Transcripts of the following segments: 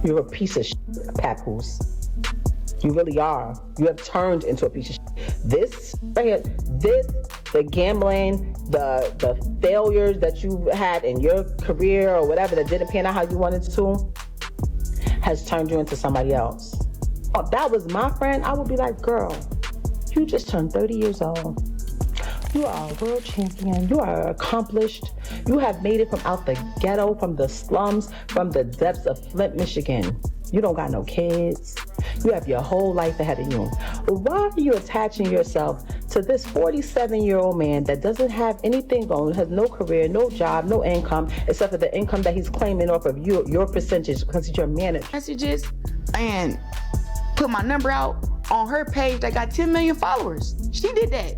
You're a piece of shit, Papoose. You really are. You have turned into a piece of shit. This right here, the gambling, the failures that you had in your career or whatever that didn't pan out how you wanted to, has turned you into somebody else. If that was my friend, I would be like, girl, you just turned 30 years old. You are a world champion. You are accomplished. You have made it from out the ghetto, from the slums, from the depths of Flint, Michigan. You don't got no kids. You have your whole life ahead of you. Why are you attaching yourself to this 47-year-old man that doesn't have anything going, has no career, no job, no income, except for the income that he's claiming off of your percentage because he's your manager? Messages and put my number out on her page that got 10 million followers. She did that.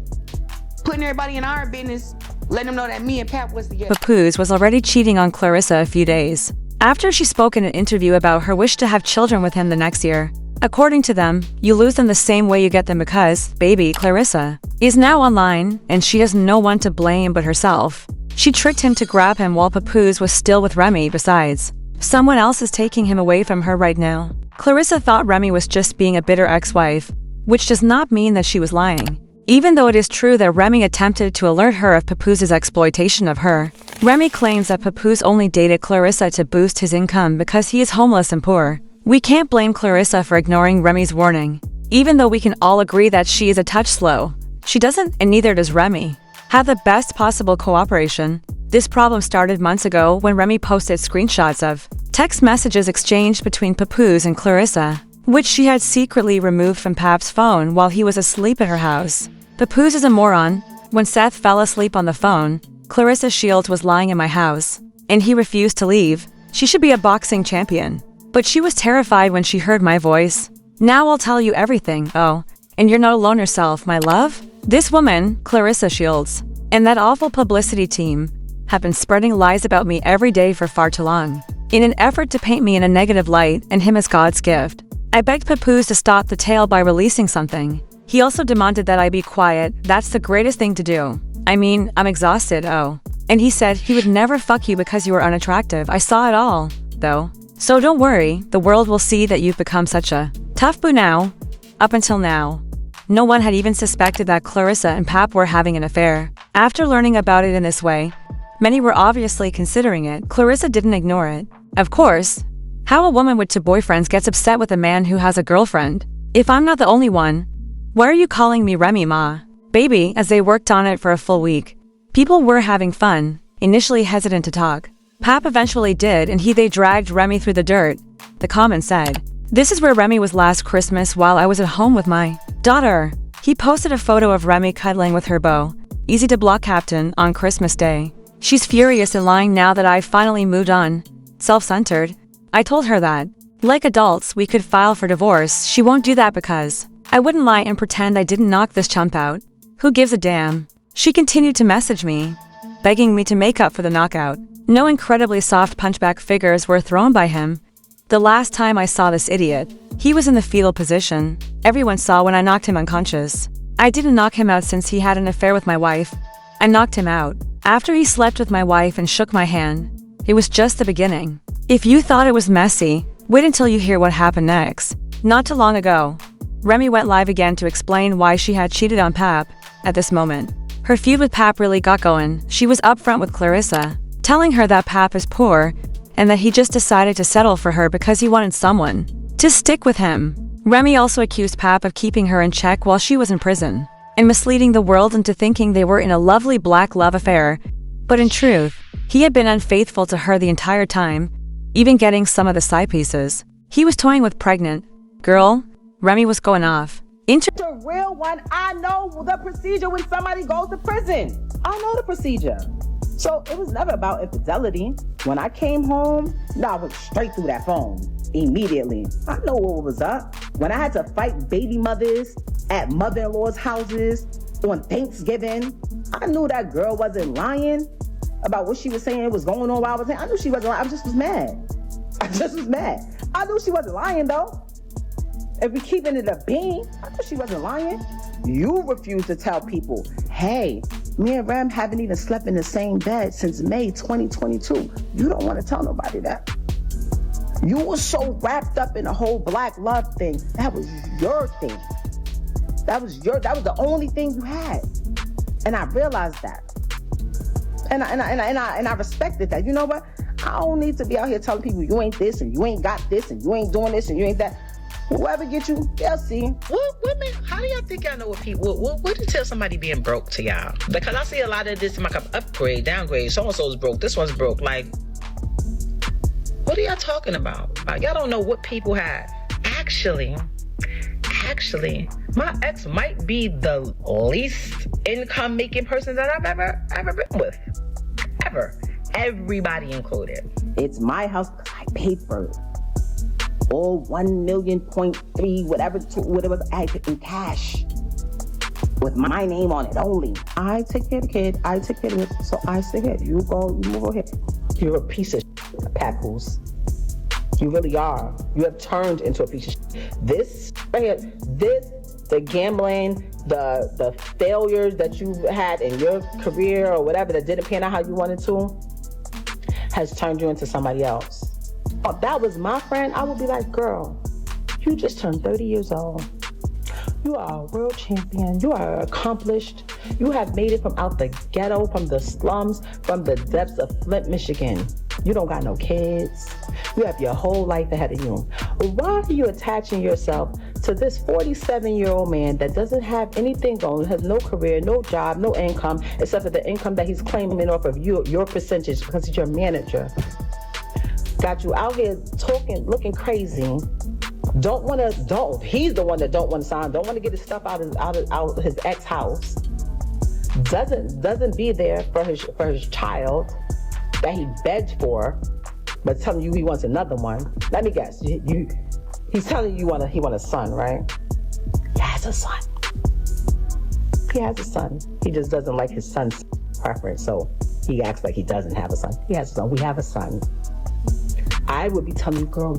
Putting everybody in our business, letting them know that me and Pap was together. Papoose was already cheating on Claressa a few days after she spoke in an interview about her wish to have children with him the next year. According to them, you lose them the same way you get them because, baby, Claressa is now online and she has no one to blame but herself. She tricked him to grab him while Papoose was still with Remy. Besides, someone else is taking him away from her right now. Claressa thought Remy was just being a bitter ex-wife, which does not mean that she was lying. Even though it is true that Remy attempted to alert her of Papoose's exploitation of her, Remy claims that Papoose only dated Claressa to boost his income because he is homeless and poor. We can't blame Claressa for ignoring Remy's warning, even though we can all agree that she is a touch slow. She doesn't, and neither does Remy, have the best possible cooperation. This problem started months ago when Remy posted screenshots of text messages exchanged between Papoose and Claressa, which she had secretly removed from Pap's phone while he was asleep at her house. Papoose is a moron. When Seth fell asleep on the phone, Claressa Shields was lying in my house, and he refused to leave. She should be a boxing champion. But she was terrified when she heard my voice. Now I'll tell you everything. Oh, and you're not alone yourself, my love. This woman, Claressa Shields, and that awful publicity team have been spreading lies about me every day for far too long, in an effort to paint me in a negative light and him as God's gift. I begged Papoose to stop the tale by releasing something. He also demanded that I be quiet. That's the greatest thing to do. I mean, I'm exhausted, oh. And he said he would never fuck you because you were unattractive. I saw it all, though. So don't worry, the world will see that you've become such a tough boo now. Up until now, no one had even suspected that Claressa and Pap were having an affair. After learning about it in this way, many were obviously considering it. Claressa didn't ignore it. Of course, how a woman with two boyfriends gets upset with a man who has a girlfriend. If I'm not the only one, why are you calling me Remy Ma? Baby, as they worked on it for a full week, people were having fun, initially hesitant to talk. Pap eventually did, and they dragged Remy through the dirt. The comment said, "This is where Remy was last Christmas while I was at home with my daughter." He posted a photo of Remy cuddling with her beau, easy to block captain, on Christmas Day. She's furious and lying now that I've finally moved on. Self-centered. I told her that, like adults, we could file for divorce. She won't do that because I wouldn't lie and pretend I didn't knock this chump out. Who gives a damn? She continued to message me, begging me to make up for the knockout. No incredibly soft punchback figures were thrown by him. The last time I saw this idiot, he was in the fetal position. Everyone saw when I knocked him unconscious. I didn't knock him out since he had an affair with my wife. I knocked him out after he slept with my wife and shook my hand. It was just the beginning. If you thought it was messy, wait until you hear what happened next. Not too long ago, Remy went live again to explain why she had cheated on Pap. At this moment, her feud with Pap really got going. She was upfront with Claressa, telling her that Pap is poor and that he just decided to settle for her because he wanted someone to stick with him. Remy also accused Pap of keeping her in check while she was in prison and misleading the world into thinking they were in a lovely black love affair. But in truth, he had been unfaithful to her the entire time, even getting some of the side pieces. He was toying with pregnant girl. Remy was going off. The real one, I know the procedure when somebody goes to prison. I know the procedure. So it was never about infidelity. When I came home, I went straight through that phone immediately. I know what was up. When I had to fight baby mothers at mother-in-law's houses on Thanksgiving, I knew that girl wasn't lying about what she was saying was going on while I was saying. I knew she wasn't lying. I just was mad. I knew she wasn't lying though. If we keeping it a bean, I knew she wasn't lying. You refuse to tell people, hey, me and Rem haven't even slept in the same bed since May 2022. You don't want to tell nobody that. You were so wrapped up in the whole black love thing. That was your thing. That was the only thing you had. And I realized that. And I respected that. You know what? I don't need to be out here telling people you ain't this and you ain't got this and you ain't doing this and you ain't that. Whoever get you, they'll see. What women? How do y'all think y'all know what people? What do you tell somebody being broke to y'all? Because I see a lot of this like upgrade, downgrade. So and so's broke. This one's broke. Like, what are y'all talking about? Like, y'all don't know what people have. Actually, my ex might be the least income making person that I've ever been with. Ever. Everybody included. It's my house because I paid for it. All 1.3 whatever in cash. With my name on it only. I take care of the kid. I take care of it. So I stay here. You move over here. You're a piece of shit, Papoose. You really are. You have turned into a piece of shit. This right here, the gambling, the failures that you had in your career or whatever that didn't pan out how you wanted to, has turned you into somebody else. If that was my friend, I would be like, girl, you just turned 30 years old. You are a world champion. You are accomplished. You have made it from out the ghetto, from the slums, from the depths of Flint, Michigan. You don't got no kids. You have your whole life ahead of you. Why are you attaching yourself to this 47-year-old man that doesn't have anything going, has no career, no job, no income, except for the income that he's claiming off of your percentage because he's your manager? Got you out here talking, looking crazy. He's the one that don't want to sign, don't want to get his stuff out of his ex-house. Doesn't be there for his child that he begged for, but telling you he wants another one. Let me guess. He's telling you he want a son, right? He has a son. He has a son. He just doesn't like his son's preference, so he acts like he doesn't have a son. He has a son. We have a son. I would be telling you, girl,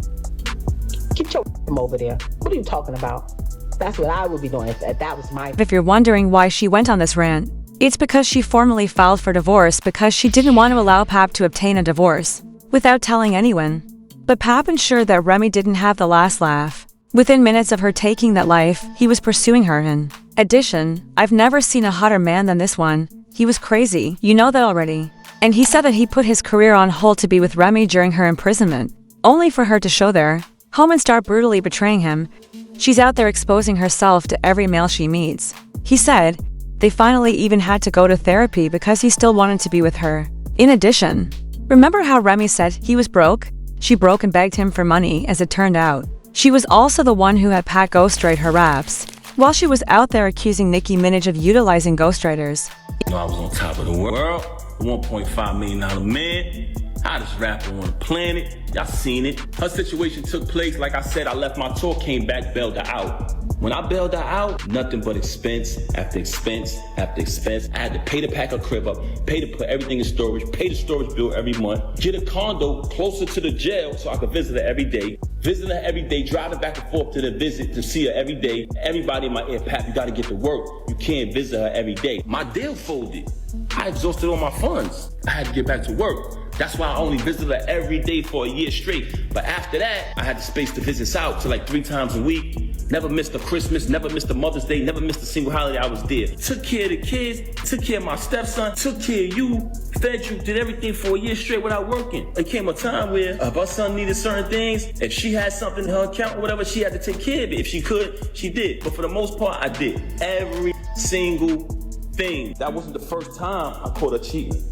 get your from over there. What are you talking about? That's what I would be doing if that was my... If you're wondering why she went on this rant, it's because she formally filed for divorce because she didn't want to allow Pap to obtain a divorce without telling anyone. But Pap ensured that Remy didn't have the last laugh. Within minutes of her taking that life, he was pursuing her in addition. I've never seen a hotter man than this one. He was crazy, you know that already. And he said that he put his career on hold to be with Remy during her imprisonment, only for her to show there home and start brutally betraying him. She's out there exposing herself to every male she meets. He said they finally even had to go to therapy because he still wanted to be with her. In addition, remember how Remy said he was broke? She broke and begged him for money. As it turned out, she was also the one who had Pat ghostwrite her raps, while she was out there accusing Nicki Minaj of utilizing ghostwriters. You know I was on top of the world, $1.5 million man, hottest rapper on the planet. Y'all seen it. Her situation took place, like I said, I left my tour, came back, bailed her out. When I bailed her out, nothing but expense after expense after expense. I had to pay to pack her crib up, pay to put everything in storage, pay the storage bill every month, get a condo closer to the jail so I could visit her every day. Visiting her every day, driving back and forth to the visit to see her every day. Everybody in my ear, Pap, you gotta get to work. You can't visit her every day. My deal folded. I exhausted all my funds. I had to get back to work. That's why I only visited her every day for a year straight. But after that, I had the space to visit out to like 3 times a week. Never missed a Christmas, never missed a Mother's Day, never missed a single holiday. I was there. Took care of the kids, took care of my stepson, took care of you, fed you, did everything for a year straight without working. There came a time where if her son needed certain things, if she had something in her account or whatever, she had to take care of it. If she could, she did. But for the most part, I did. Every single thing. That wasn't the first time I caught her cheating.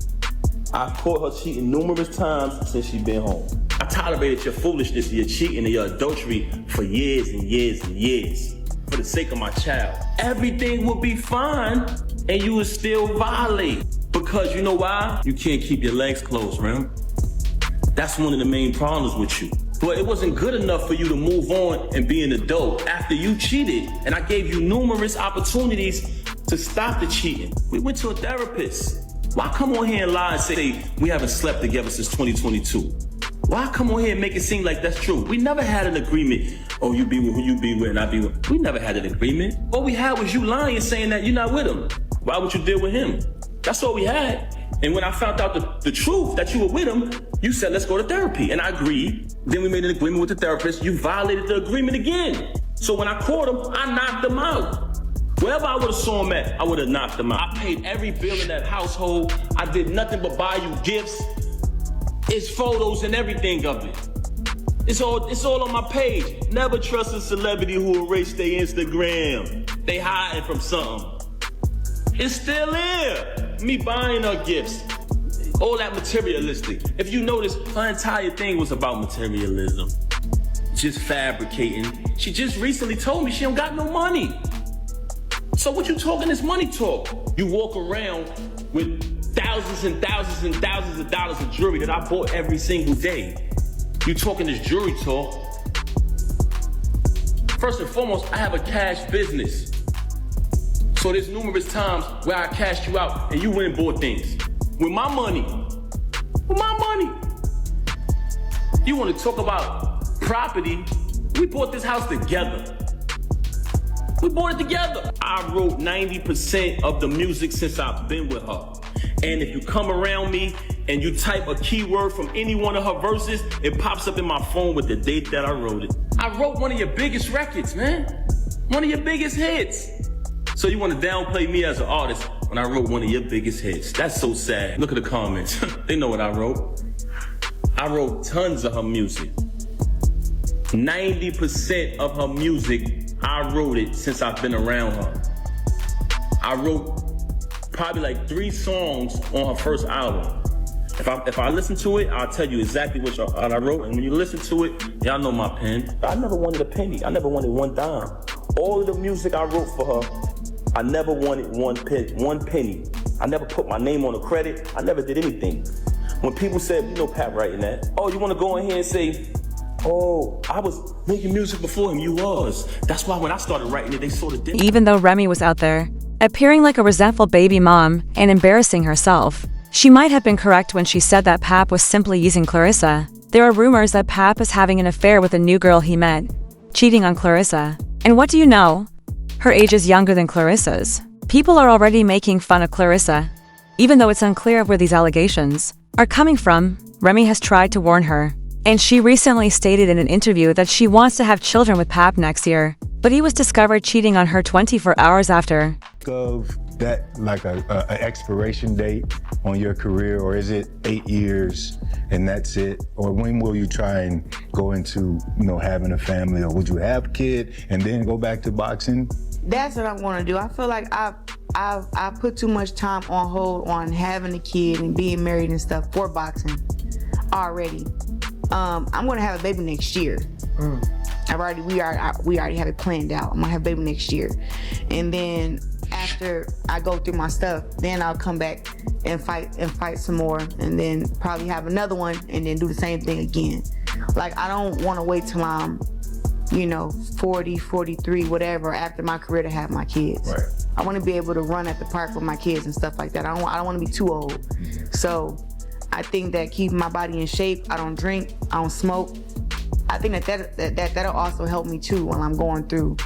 I caught her cheating numerous times since she's been home. I tolerated your foolishness, your cheating, and your adultery for years and years and years. For the sake of my child. Everything will be fine, and you will still violate. Because you know why? You can't keep your legs closed, Rem. That's one of the main problems with you. But it wasn't good enough for you to move on and be an adult after you cheated. And I gave you numerous opportunities to stop the cheating. We went to a therapist. Why come on here and lie and say we haven't slept together since 2022? Why come on here and make it seem like that's true? We never had an agreement. Oh, you be with who you be with and I be with. We never had an agreement. All we had was you lying saying that you're not with him. Why would you deal with him? That's all we had. And when I found out the truth that you were with him, you said, let's go to therapy. And I agreed. Then we made an agreement with the therapist. You violated the agreement again. So when I caught him, I knocked him out. Wherever I would have saw him at, I would have knocked him out. I paid every bill in that household. I did nothing but buy you gifts. It's photos and everything of it. It's all on my page. Never trust a celebrity who erased their Instagram. They hiding from something. It's still there. Me buying her gifts. All that materialistic. If you notice, her entire thing was about materialism. Just fabricating. She just recently told me she don't got no money. So what you talking this money talk? You walk around with thousands and thousands and thousands of dollars of jewelry that I bought every single day. You talking this jewelry talk. First and foremost, I have a cash business. So there's numerous times where I cashed you out and you went and bought things. With my money. With my money. You want to talk about property? We bought this house together. We bought it together. I wrote 90% of the music since I've been with her. And if you come around me and you type a keyword from any one of her verses, it pops up in my phone with the date that I wrote it. I wrote one of your biggest records, man. One of your biggest hits. So you want to downplay me as an artist when I wrote one of your biggest hits. That's so sad. Look at the comments. They know what I wrote. I wrote tons of her music. 90% of her music, I wrote it since I've been around her. I wrote probably like 3 songs on her first album. If I listen to it, I'll tell you exactly what I wrote. And when you listen to it, y'all know my pen. I never wanted a penny. I never wanted one dime. All of the music I wrote for her, I never wanted one penny. I never put my name on the credit. I never did anything. When people said, you know Pat writing that, oh, you want to go in here and say, oh, I was making music before him. You was. That's why when I started writing it, they saw the difference. Even though Remy was out there, appearing like a resentful baby mom and embarrassing herself, she might have been correct when she said that Pap was simply using Claressa. There are rumors that Pap is having an affair with a new girl he met, cheating on Claressa. And what do you know? Her age is younger than Claressa's. People are already making fun of Claressa. Even though it's unclear where these allegations are coming from, Remy has tried to warn her. And she recently stated in an interview that she wants to have children with Pap next year. But he was discovered cheating on her 24 hours after. Of that, like a expiration date on your career, or is it 8 years and that's it? Or when will you try and go into, having a family, or would you have a kid and then go back to boxing? That's what I want to do. I feel like I put too much time on hold on having a kid and being married and stuff for boxing already. I'm gonna have a baby next year. We already have it planned out. I'm gonna have a baby next year, and then after I go through my stuff, then I'll come back and fight some more, and then probably have another one, and then do the same thing again. Like, I don't want to wait till I'm 40, 43, whatever, after my career to have my kids. Right. I want to be able to run at the park with my kids and stuff like that. I don't want to be too old. So I think that keeping my body in shape, I don't drink, I don't smoke. I think that'll also help me too when I'm going through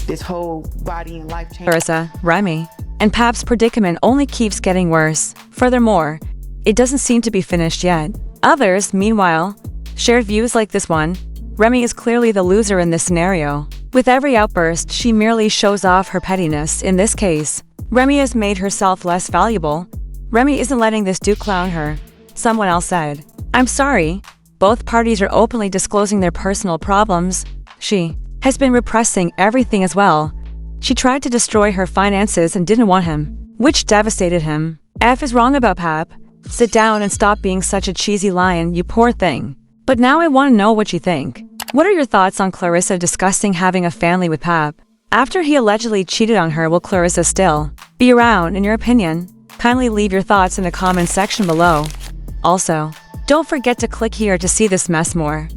this whole body and life change. Claressa, Remy, and Pap's predicament only keeps getting worse. Furthermore, it doesn't seem to be finished yet. Others, meanwhile, shared views like this one. Remy is clearly the loser in this scenario. With every outburst, she merely shows off her pettiness. In this case, Remy has made herself less valuable. Remy isn't letting this dude clown her. Someone else said, "I'm sorry. Both parties are openly disclosing their personal problems." She has been repressing everything as well. She tried to destroy her finances and didn't want him, which devastated him. F is wrong about Pap. Sit down and stop being such a cheesy lion, you poor thing. But now I want to know what you think. What are your thoughts on Claressa discussing having a family with Pap? After he allegedly cheated on her, will Claressa still be around, in your opinion? Kindly leave your thoughts in the comments section below. Also, don't forget to click here to see this mess more.